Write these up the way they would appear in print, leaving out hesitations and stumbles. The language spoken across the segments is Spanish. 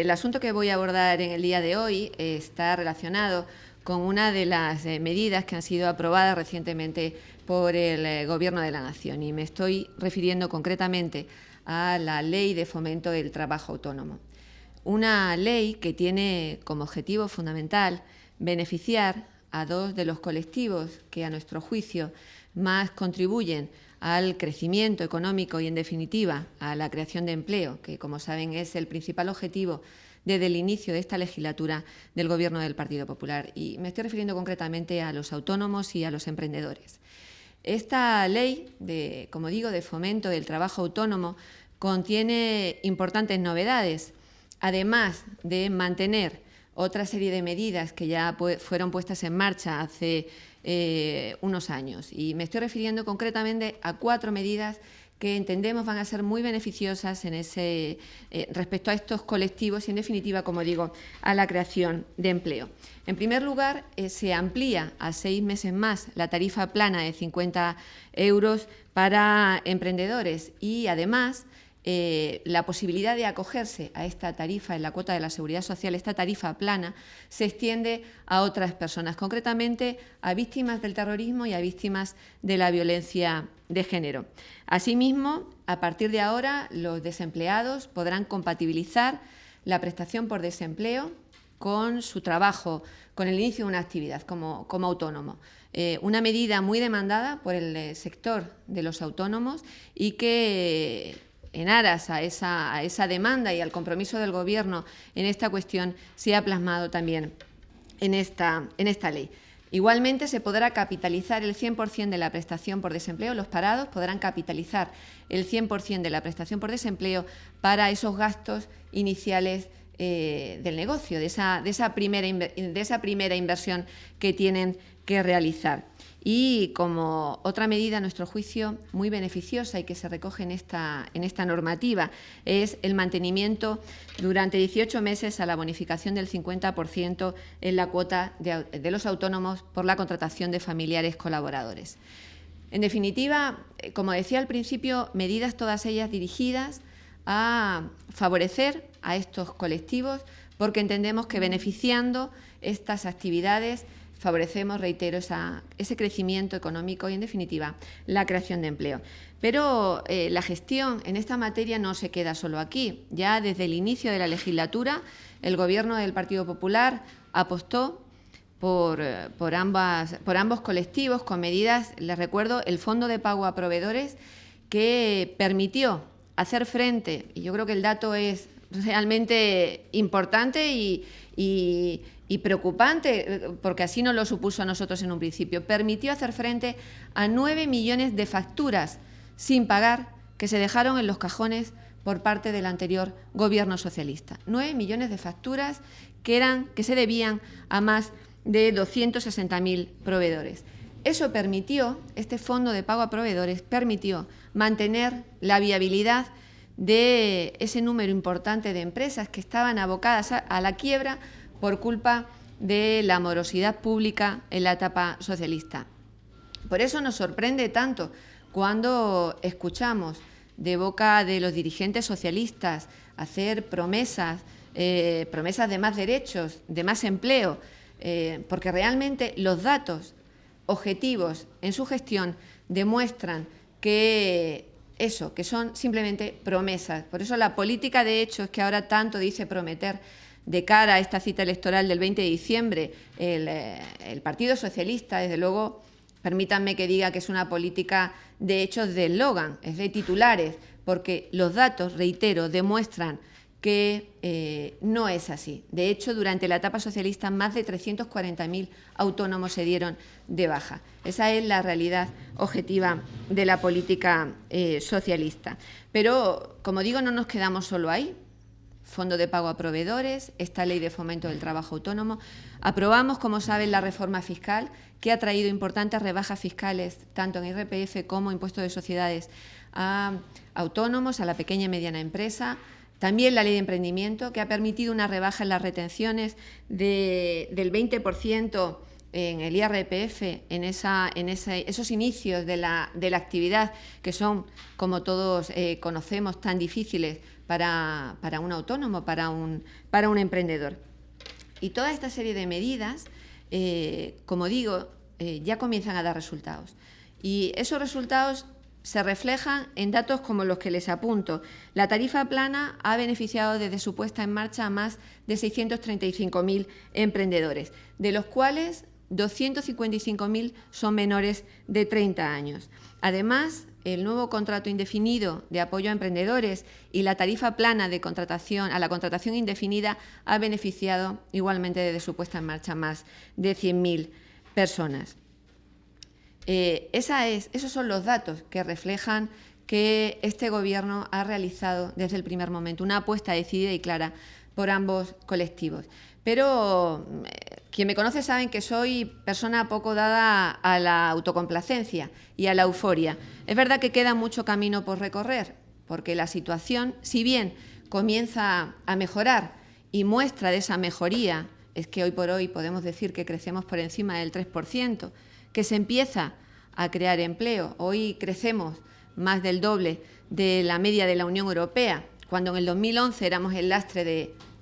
El asunto que voy a abordar en el día de hoy está relacionado con una de las medidas que han sido aprobadas recientemente por el Gobierno de la Nación, y me estoy refiriendo concretamente a la Ley de Fomento del Trabajo Autónomo. Una ley que tiene como objetivo fundamental beneficiar a dos de los colectivos que, a nuestro juicio, más contribuyen al crecimiento económico y, en definitiva, a la creación de empleo, que, como saben, es el principal objetivo desde el inicio de esta legislatura del Gobierno del Partido Popular. Y me estoy refiriendo concretamente a los autónomos y a los emprendedores. Esta ley, como digo, de fomento del trabajo autónomo, contiene importantes novedades, además de mantener otra serie de medidas que ya fueron puestas en marcha hace unos años. Y me estoy refiriendo concretamente a 4 medidas que entendemos van a ser muy beneficiosas respecto a estos colectivos y, en definitiva, como digo, a la creación de empleo. En primer lugar, se amplía a 6 meses más la tarifa plana de 50 euros para emprendedores y, además, la posibilidad de acogerse a esta tarifa en la cuota de la Seguridad Social, esta tarifa plana, se extiende a otras personas, concretamente a víctimas del terrorismo y a víctimas de la violencia de género. Asimismo, a partir de ahora, los desempleados podrán compatibilizar la prestación por desempleo con su trabajo, con el inicio de una actividad como autónomo. Una medida muy demandada por el sector de los autónomos y que, en aras a esa demanda y al compromiso del Gobierno en esta cuestión, se ha plasmado también en esta ley. Igualmente, se podrá capitalizar el 100% de la prestación por desempleo. Los parados podrán capitalizar el 100% de la prestación por desempleo para esos gastos iniciales del negocio, de esa primera inversión que tienen que realizar. Y como otra medida, a nuestro juicio, muy beneficiosa y que se recoge en esta normativa, es el mantenimiento durante 18 meses a la bonificación del 50% en la cuota de los autónomos por la contratación de familiares colaboradores. En definitiva, como decía al principio, medidas todas ellas dirigidas a favorecer a estos colectivos, porque entendemos que beneficiando estas actividades favorecemos, reitero, ese crecimiento económico y, en definitiva, la creación de empleo. Pero la gestión en esta materia no se queda solo aquí. Ya desde el inicio de la legislatura, el Gobierno del Partido Popular apostó por ambos colectivos con medidas, les recuerdo, el Fondo de Pago a Proveedores, que permitió hacer frente, y yo creo que el dato es realmente importante y preocupante, porque así nos lo supuso a nosotros en un principio, permitió hacer frente a 9 millones de facturas sin pagar que se dejaron en los cajones por parte del anterior Gobierno socialista. 9 millones de facturas que se debían a más de 260.000 proveedores. Eso permitió, este Fondo de Pago a Proveedores permitió mantener la viabilidad de ese número importante de empresas que estaban abocadas a la quiebra por culpa de la morosidad pública en la etapa socialista. Por eso nos sorprende tanto cuando escuchamos de boca de los dirigentes socialistas hacer promesas de más derechos, de más empleo, porque realmente los datos objetivos en su gestión demuestran que son simplemente promesas. Por eso la política de hechos que ahora tanto dice prometer de cara a esta cita electoral del 20 de diciembre, el Partido Socialista, desde luego, permítanme que diga que es una política de hechos de eslogan, es de titulares, porque los datos, reitero, demuestran que no es así. De hecho, durante la etapa socialista, más de 340.000 autónomos se dieron de baja. Esa es la realidad objetiva de la política socialista. Pero, como digo, no nos quedamos solo ahí. Fondo de Pago a Proveedores, esta Ley de Fomento del Trabajo Autónomo. Aprobamos, como saben, la reforma fiscal, que ha traído importantes rebajas fiscales, tanto en IRPF como impuesto de sociedades, a autónomos, a la pequeña y mediana empresa. También la Ley de Emprendimiento, que ha permitido una rebaja en las retenciones del 20% en el IRPF, en esos inicios de la actividad, que son, como todos conocemos, tan difíciles para un autónomo, para un emprendedor. Y toda esta serie de medidas, como digo, ya comienzan a dar resultados. Y esos resultados se reflejan en datos como los que les apunto. La tarifa plana ha beneficiado desde su puesta en marcha a más de 635.000 emprendedores, de los cuales 255.000 son menores de 30 años. Además, el nuevo contrato indefinido de apoyo a emprendedores y la tarifa plana de contratación a la contratación indefinida ha beneficiado igualmente desde su puesta en marcha a más de 100.000 personas. Esos son los datos que reflejan que este Gobierno ha realizado desde el primer momento una apuesta decidida y clara por ambos colectivos. Pero quien me conoce saben que soy persona poco dada a la autocomplacencia y a la euforia. Es verdad que queda mucho camino por recorrer, porque la situación, si bien comienza a mejorar y muestra de esa mejoría, es que hoy por hoy podemos decir que crecemos por encima del 3%, que se empieza a crear empleo. Hoy crecemos más del doble de la media de la Unión Europea, cuando en el 2011 éramos el lastre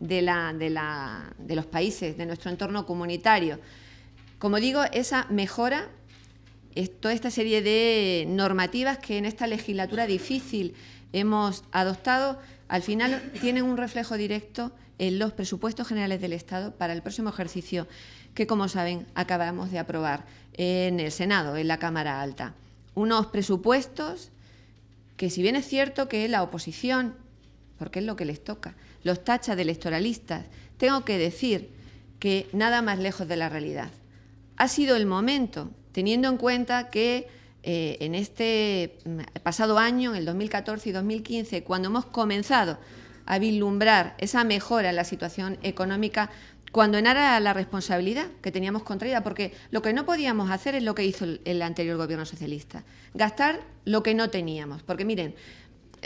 de los países de nuestro entorno comunitario. Como digo, esa mejora es toda esta serie de normativas que en esta legislatura difícil hemos adoptado, al final tienen un reflejo directo en los presupuestos generales del Estado para el próximo ejercicio que, como saben, acabamos de aprobar en el Senado, en la Cámara Alta. Unos presupuestos que, si bien es cierto que la oposición, porque es lo que les toca, los tacha de electoralistas, tengo que decir que nada más lejos de la realidad. Ha sido el momento, teniendo en cuenta que en este pasado año, en el 2014 y 2015, cuando hemos comenzado a vislumbrar esa mejora en la situación económica, cuando en aras a la responsabilidad que teníamos contraída, porque lo que no podíamos hacer es lo que hizo el anterior Gobierno socialista, gastar lo que no teníamos. Porque miren,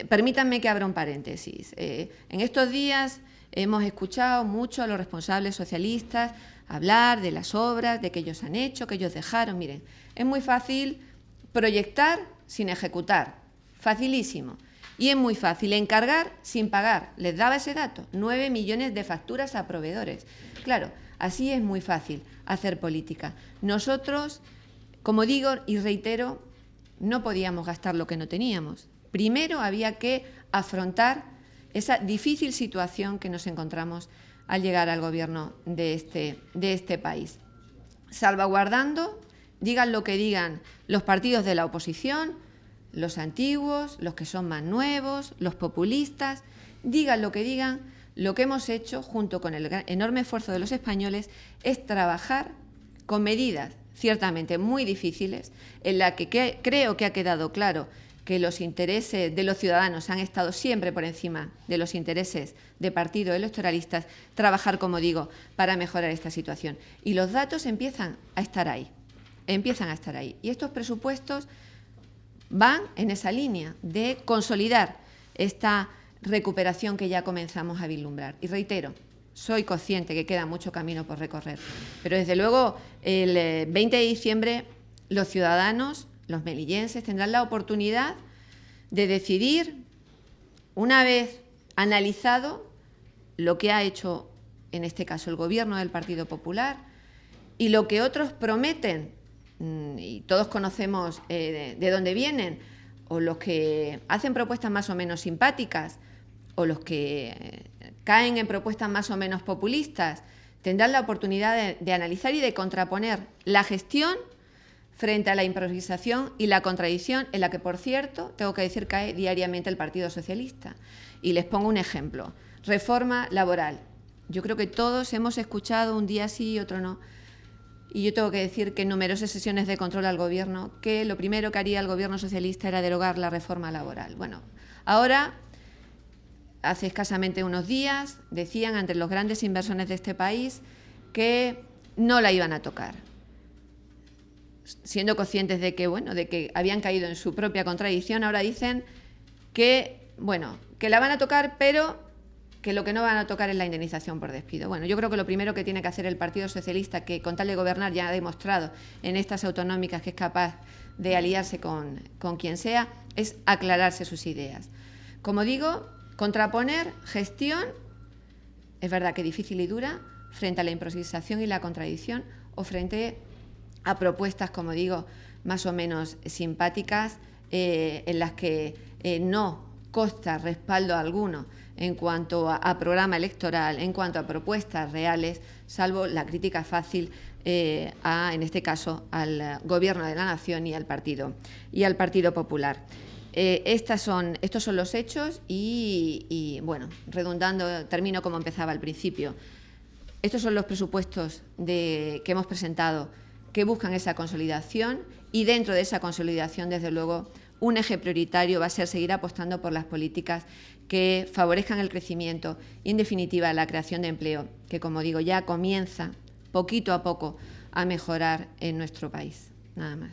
permítanme que abra un paréntesis. En estos días hemos escuchado mucho a los responsables socialistas hablar de las obras, de que ellos han hecho, que ellos dejaron. Miren, es muy fácil proyectar sin ejecutar, facilísimo. Y es muy fácil encargar sin pagar. Les daba ese dato, 9 millones de facturas a proveedores. Claro, así es muy fácil hacer política. Nosotros, como digo y reitero, no podíamos gastar lo que no teníamos. Primero había que afrontar esa difícil situación que nos encontramos al llegar al gobierno de este país. Salvaguardando, digan lo que digan los partidos de la oposición, los antiguos, los que son más nuevos, los populistas, digan lo que digan, lo que hemos hecho, junto con el enorme esfuerzo de los españoles, es trabajar con medidas ciertamente muy difíciles, en la que creo que ha quedado claro que los intereses de los ciudadanos han estado siempre por encima de los intereses de partidos electoralistas, trabajar, como digo, para mejorar esta situación. Y los datos empiezan a estar ahí. Y estos presupuestos van en esa línea de consolidar esta recuperación que ya comenzamos a vislumbrar. Y reitero, soy consciente que queda mucho camino por recorrer, pero desde luego el 20 de diciembre los ciudadanos, los melillenses, tendrán la oportunidad de decidir, una vez analizado lo que ha hecho, en este caso, el Gobierno del Partido Popular y lo que otros prometen, y todos conocemos de dónde vienen, o los que hacen propuestas más o menos simpáticas, o los que caen en propuestas más o menos populistas, tendrán la oportunidad de analizar y de contraponer la gestión frente a la improvisación y la contradicción en la que, por cierto, tengo que decir, cae diariamente el Partido Socialista. Y les pongo un ejemplo. Reforma laboral. Yo creo que todos hemos escuchado un día sí y otro no. Y yo tengo que decir que en numerosas sesiones de control al Gobierno que lo primero que haría el Gobierno socialista era derogar la reforma laboral. Bueno, ahora, hace escasamente unos días, decían entre los grandes inversores de este país que no la iban a tocar, siendo conscientes de que, bueno, de que habían caído en su propia contradicción. Ahora dicen que, bueno, que la van a tocar, pero que lo que no van a tocar es la indemnización por despido. Bueno, yo creo que lo primero que tiene que hacer el Partido Socialista, que con tal de gobernar ya ha demostrado en estas autonómicas que es capaz de aliarse con quien sea, es aclararse sus ideas. Como digo, Contraponer gestión, es verdad que difícil y dura, frente a la improvisación y la contradicción, o frente a propuestas, como digo, más o menos simpáticas, en las que no consta respaldo alguno en cuanto a programa electoral, en cuanto a propuestas reales, salvo la crítica fácil en este caso, al Gobierno de la Nación y al Partido Popular. Estos son los hechos y, bueno, redundando, termino como empezaba al principio. Estos son los presupuestos que hemos presentado, que buscan esa consolidación, y dentro de esa consolidación, desde luego, un eje prioritario va a ser seguir apostando por las políticas que favorezcan el crecimiento y, en definitiva, la creación de empleo, que, como digo, ya comienza poquito a poco a mejorar en nuestro país. Nada más.